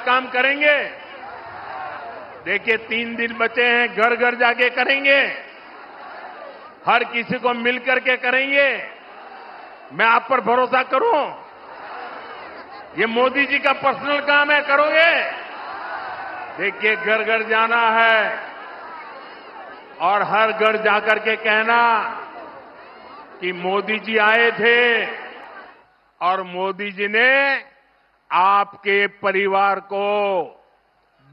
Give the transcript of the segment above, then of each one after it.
काम करेंगे? देखिए 3 दिन बचे हैं, घर घर जाके करेंगे, हर किसी को मिलकर के करेंगे। मैं आप पर भरोसा करूं? ये मोदी जी का पर्सनल काम है, करोगे? देखिए घर घर जाना है और हर घर जाकर के कहना कि मोदी जी आए थे और मोदी जी ने आपके परिवार को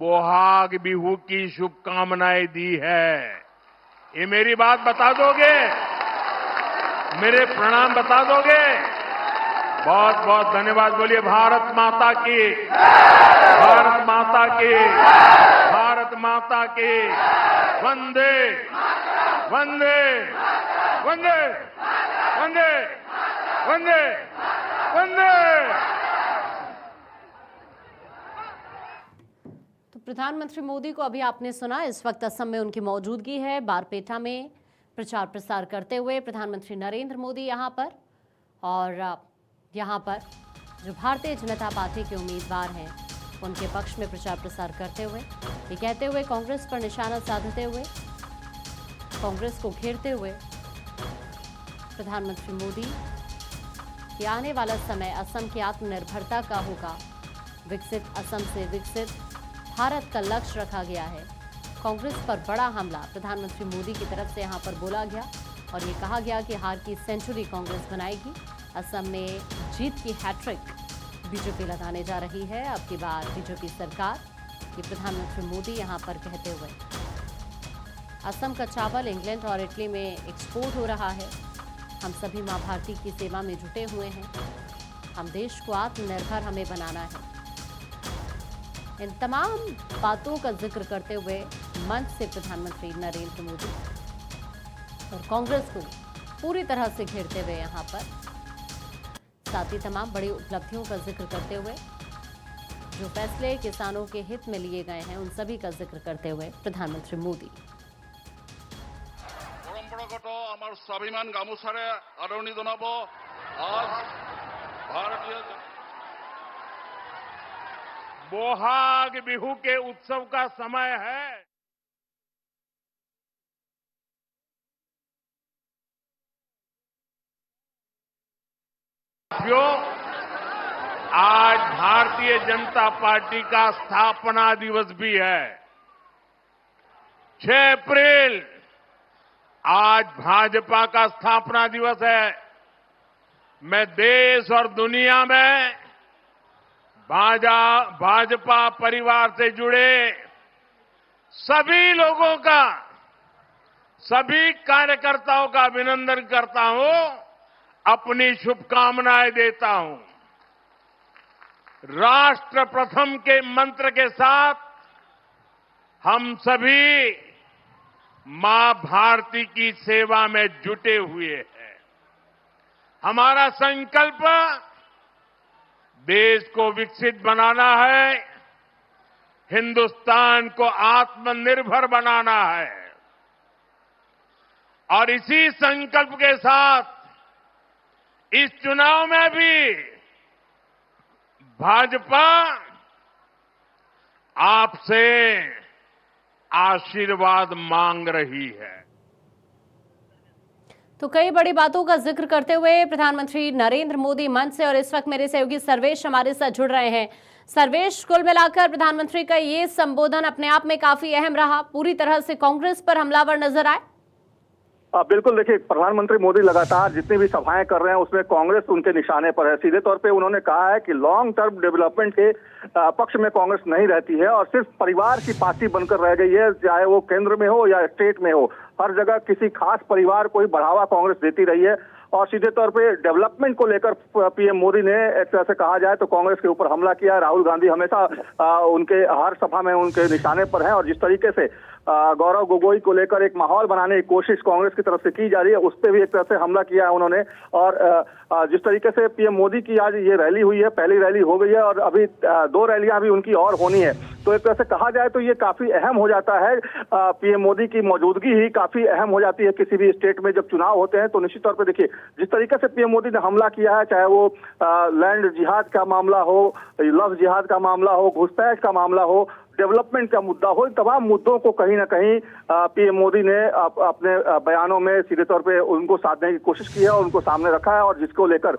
बोहाग बिहू की शुभकामनाएं दी है। ये मेरी बात बता दोगे? मेरे प्रणाम बता दोगे? बहुत बहुत धन्यवाद। बोलिए भारत माता की, भारत माता की, भारत माता की। वंदे वंदे वंदे वंदे वंदे वंदे। तो प्रधानमंत्री मोदी को अभी आपने सुना। इस वक्त असम में उनकी मौजूदगी है। बारपेटा में प्रचार प्रसार करते हुए प्रधानमंत्री नरेंद्र मोदी यहां पर, और यहां पर जो भारतीय जनता पार्टी के उम्मीदवार हैं उनके पक्ष में प्रचार प्रसार करते हुए, ये कहते हुए कांग्रेस पर निशाना साधते हुए, कांग्रेस को घेरते हुए प्रधानमंत्री मोदी कि आने वाला समय असम की आत्मनिर्भरता का होगा। विकसित असम से विकसित भारत का लक्ष्य रखा गया है। कांग्रेस पर बड़ा हमला प्रधानमंत्री मोदी की तरफ से यहां पर बोला गया और ये कहा गया कि हार की सेंचुरी कांग्रेस बनाएगी। असम में जीत की हैट्रिक बीजेपी लगाने जा रही है। अब की बार बीजेपी सरकार, ये प्रधानमंत्री मोदी यहां पर कहते हुए। असम का चावल इंग्लैंड और इटली में एक्सपोर्ट हो रहा है। हम सभी मां भारती की सेवा में जुटे हुए हैं। हम देश को आत्मनिर्भर हमें बनाना है। इन तमाम बातों का जिक्र करते हुए मंच से प्रधानमंत्री नरेंद्र मोदी और कांग्रेस को पूरी तरह से घेरते हुए यहां पर, साथ ही तमाम बड़ी उपलब्धियों का जिक्र करते हुए, जो फैसले किसानों के हित में लिए गए हैं उन सभी का जिक्र करते हुए प्रधानमंत्री मोदी। परंपरागत आमार स्वाभिमान गामोचारे आदरणी जनाब। आज भारतीय बोहाग बिहू के उत्सव का समय है। आज भारतीय जनता पार्टी का स्थापना दिवस भी है। 6 अप्रैल आज भाजपा का स्थापना दिवस है। मैं देश और दुनिया में भाजपा परिवार से जुड़े सभी लोगों का, सभी कार्यकर्ताओं का अभिनंदन करता हूं, अपनी शुभकामनाएं देता हूं। राष्ट्र प्रथम के मंत्र के साथ हम सभी मां भारती की सेवा में जुटे हुए हैं। हमारा संकल्प देश को विकसित बनाना है, हिंदुस्तान को आत्मनिर्भर बनाना है और इसी संकल्प के साथ इस चुनाव में भी भाजपा आपसे आशीर्वाद मांग रही है। तो कई बड़ी बातों का जिक्र करते हुए प्रधानमंत्री नरेंद्र मोदी मंच से, और इस वक्त मेरे सहयोगी सर्वेश हमारे साथ जुड़ रहे हैं। सर्वेश, कुल मिलाकर प्रधानमंत्री का ये संबोधन अपने आप में काफी अहम रहा, पूरी तरह से कांग्रेस पर हमलावर नजर आए। बिल्कुल, देखिए प्रधानमंत्री मोदी लगातार जितनी भी सभाएं कर रहे हैं उसमें कांग्रेस उनके निशाने पर है। सीधे तौर पे उन्होंने कहा है कि लॉन्ग टर्म डेवलपमेंट के पक्ष में कांग्रेस नहीं रहती है और सिर्फ परिवार की पार्टी बनकर रह गई है, चाहे वो केंद्र में हो या स्टेट में हो। हर जगह किसी खास परिवार को ही बढ़ावा कांग्रेस देती रही है और सीधे तौर पे डेवलपमेंट को लेकर पीएम मोदी ने एक तरह से कहा जाए तो कांग्रेस के ऊपर हमला किया। राहुल गांधी हमेशा उनके हर सभा में उनके निशाने पर हैं और जिस तरीके से गौरव गोगोई को लेकर एक माहौल बनाने की कोशिश कांग्रेस की तरफ से की जा रही है, उस पर भी एक तरह से हमला किया है उन्होंने। और जिस तरीके से पीएम मोदी की आज ये रैली हुई है, पहली रैली हो गई है और अभी 2 रैलियां भी उनकी और होनी है। तो एक तरह से कहा जाए तो ये काफी अहम हो जाता है। पीएम मोदी की मौजूदगी ही काफी अहम हो जाती है किसी भी स्टेट में जब चुनाव होते हैं। तो निश्चित तौर पर देखिए, जिस तरीके से पीएम मोदी ने हमला किया है, चाहे वो लैंड जिहाद का मामला हो, लव जिहाद का मामला हो, घुसपैठ का मामला हो, डेवलपमेंट का मुद्दा हो, इन तमाम मुद्दों को कहीं ना कहीं पीएम मोदी ने अपने बयानों में सीधे तौर पे उनको साधने की कोशिश की है और उनको सामने रखा है। और जिसको लेकर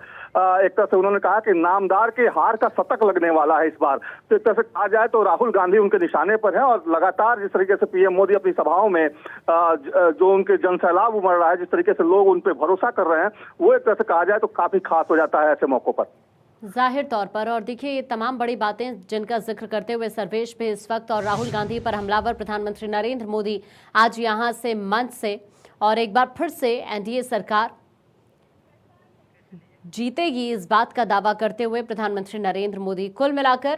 एक तरह से उन्होंने कहा कि नामदार के हार का शतक लगने वाला है इस बार। तो एक तरह से कहा जाए तो राहुल गांधी उनके निशाने पर है और लगातार जिस तरीके से पीएम मोदी अपनी सभाओं में जो उनके जनसैलाब उमड़ रहा है, जिस तरीके से लोग उन पर भरोसा कर रहे हैं, वो एक तरह से कहा जाए तो काफी खास हो जाता है ऐसे मौकों पर, जाहिर तौर पर। और देखिए, ये तमाम बड़ी बातें जिनका जिक्र करते हुए सर्वेश भी इस वक्त, और राहुल गांधी पर हमलावर प्रधानमंत्री नरेंद्र मोदी आज यहां से मंच से और एक बार फिर से एनडीए सरकार जीतेगी इस बात का दावा करते हुए प्रधानमंत्री नरेंद्र मोदी। कुल मिलाकर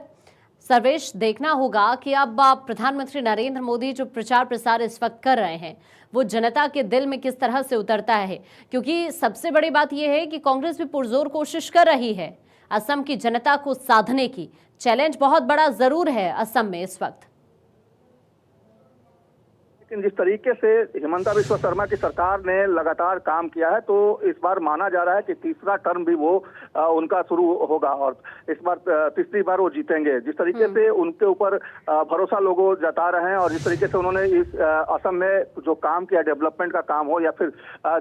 सर्वेश, देखना होगा कि अब प्रधानमंत्री नरेंद्र मोदी जो प्रचार प्रसार इस वक्त कर रहे हैं वो जनता के दिल में किस तरह से उतरता है, क्योंकि सबसे बड़ी बात यह है कि कांग्रेस भी पुरजोर कोशिश कर रही है असम की जनता को साधने की। चैलेंज बहुत बड़ा जरूर है असम में इस वक्त, लेकिन जिस तरीके से हिमंता बिस्वा शर्मा की सरकार ने लगातार काम किया है, तो इस बार माना जा रहा है कि तीसरा टर्म भी वो उनका शुरू होगा और इस बार तीसरी बार वो जीतेंगे। जिस तरीके से उनके ऊपर भरोसा लोग जता रहे हैं और जिस तरीके से उन्होंने इस असम में जो काम किया, डेवलपमेंट का काम हो या फिर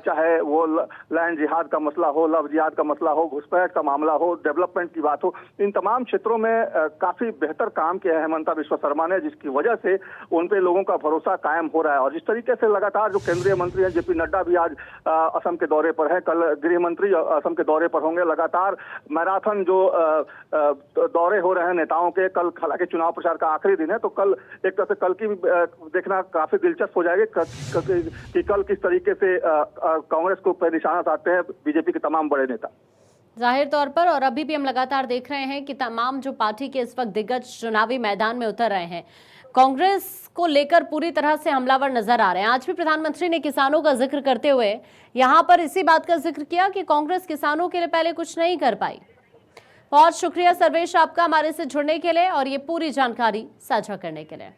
चाहे वो लैंड जिहाद का मसला हो, लव जिहाद का मसला हो, घुसपैठ का मामला हो, डेवलपमेंट की बात हो, इन तमाम क्षेत्रों में काफी बेहतर काम किया है हिमंता बिस्वा शर्मा ने, जिसकी वजह से उन पे लोगों का भरोसा कायम हो रहा है। और जिस तरीके से लगातार जो केंद्रीय मंत्री हैं, जेपी नड्डा भी आज असम के दौरे पर है, कल गृह मंत्री असम के दौरे पर होंगे। लगातार मैराथन जो दौरे हो रहे हैं नेताओं के, कल हालांकि चुनाव प्रचार का आखिरी दिन है, तो कल एक तरह से कल की देखना काफी दिलचस्प हो जाएगा कि कल किस तरीके से कांग्रेस को पे निशाना साधते हैं बीजेपी के तमाम बड़े नेता, जाहिर तौर पर। और अभी भी हम लगातार देख रहे हैं कि तमाम जो पार्टी के इस वक्त दिग्गज चुनावी मैदान में उतर रहे हैं, कांग्रेस को लेकर पूरी तरह से हमलावर नजर आ रहे हैं। आज भी प्रधानमंत्री ने किसानों का जिक्र करते हुए यहां पर इसी बात का जिक्र किया कि कांग्रेस किसानों के लिए पहले कुछ नहीं कर पाई। बहुत शुक्रिया सर्वेश आपका हमारे से जुड़ने के लिए और ये पूरी जानकारी साझा करने के लिए।